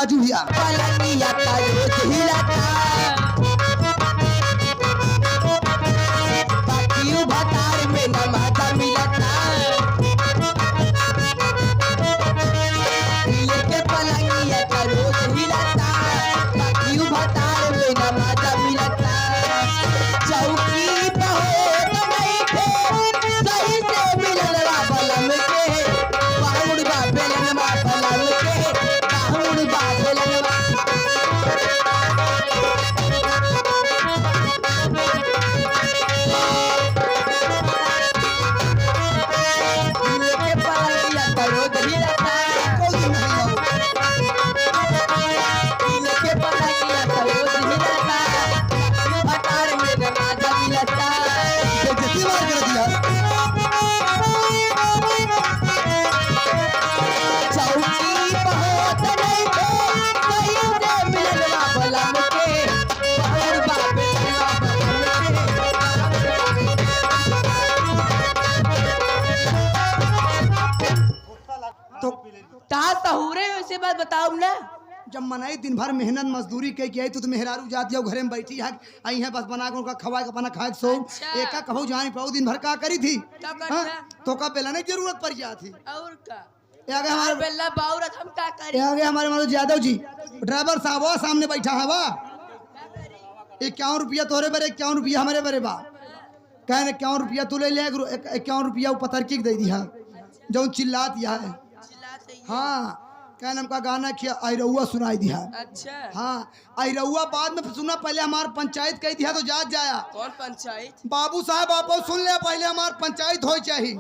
राजू भैया पलंगिया का रोज हिलाता बाकी भतार में न माता मिलता लेके पलंगिया का रोज हिलाता बाकी भतार में न माता मिलता चौकी बहुत नहीं थे सही से मिलल बलम के बाहुड़ बा बेलन बा बलम के बाहुड़ बा बेलन बा लेके पलंगिया का रोज हिलाता लेके पलंगिया का रोज हिलाता भतार में न माता मिलता बेइज्जती मार कर दिया चौकी बहुत नहीं थे सही से मिलल बा बलम के बाहुड़ बा बेलन बा तो कहा तहुरे वैसे बात बताओ ना जब मनाई दिन भर मेहनत मजदूरी के आई तो मेहरारू जाती है घरे में बैठी है आई है बस बना के उनका खवा के अपना खाए सो अच्छा। एका कहो जानी पाओ दिन भर का करी थी क्या करता? हाँ? तो का बेला नहीं जरूरत पड़ जाती और का ये आगे हमारे बेल्ला बाउरत हम क्या ये करें आगे हमारे मनोज यादव जी ड्राइवर साहब वो सामने बैठा है वाह 51 रुपया तोरे बरे 51 रुपया हमारे बरे बा कहने 51 रुपया तू ले ले 51 रुपया वो पत्थर की दे दिया जो चिल्ला दिया है चिल्लाते ही। हाँ कहने हमका गाना किया आइरउआ सुनाई दिया अच्छा हाँ आइरउआ बाद में सुना पहले हमार पंचायत कही दिया तो जात जाया कौन पंचायत बाबू साहब आप सुन ले पहले हमार पंचायत हो चाहिए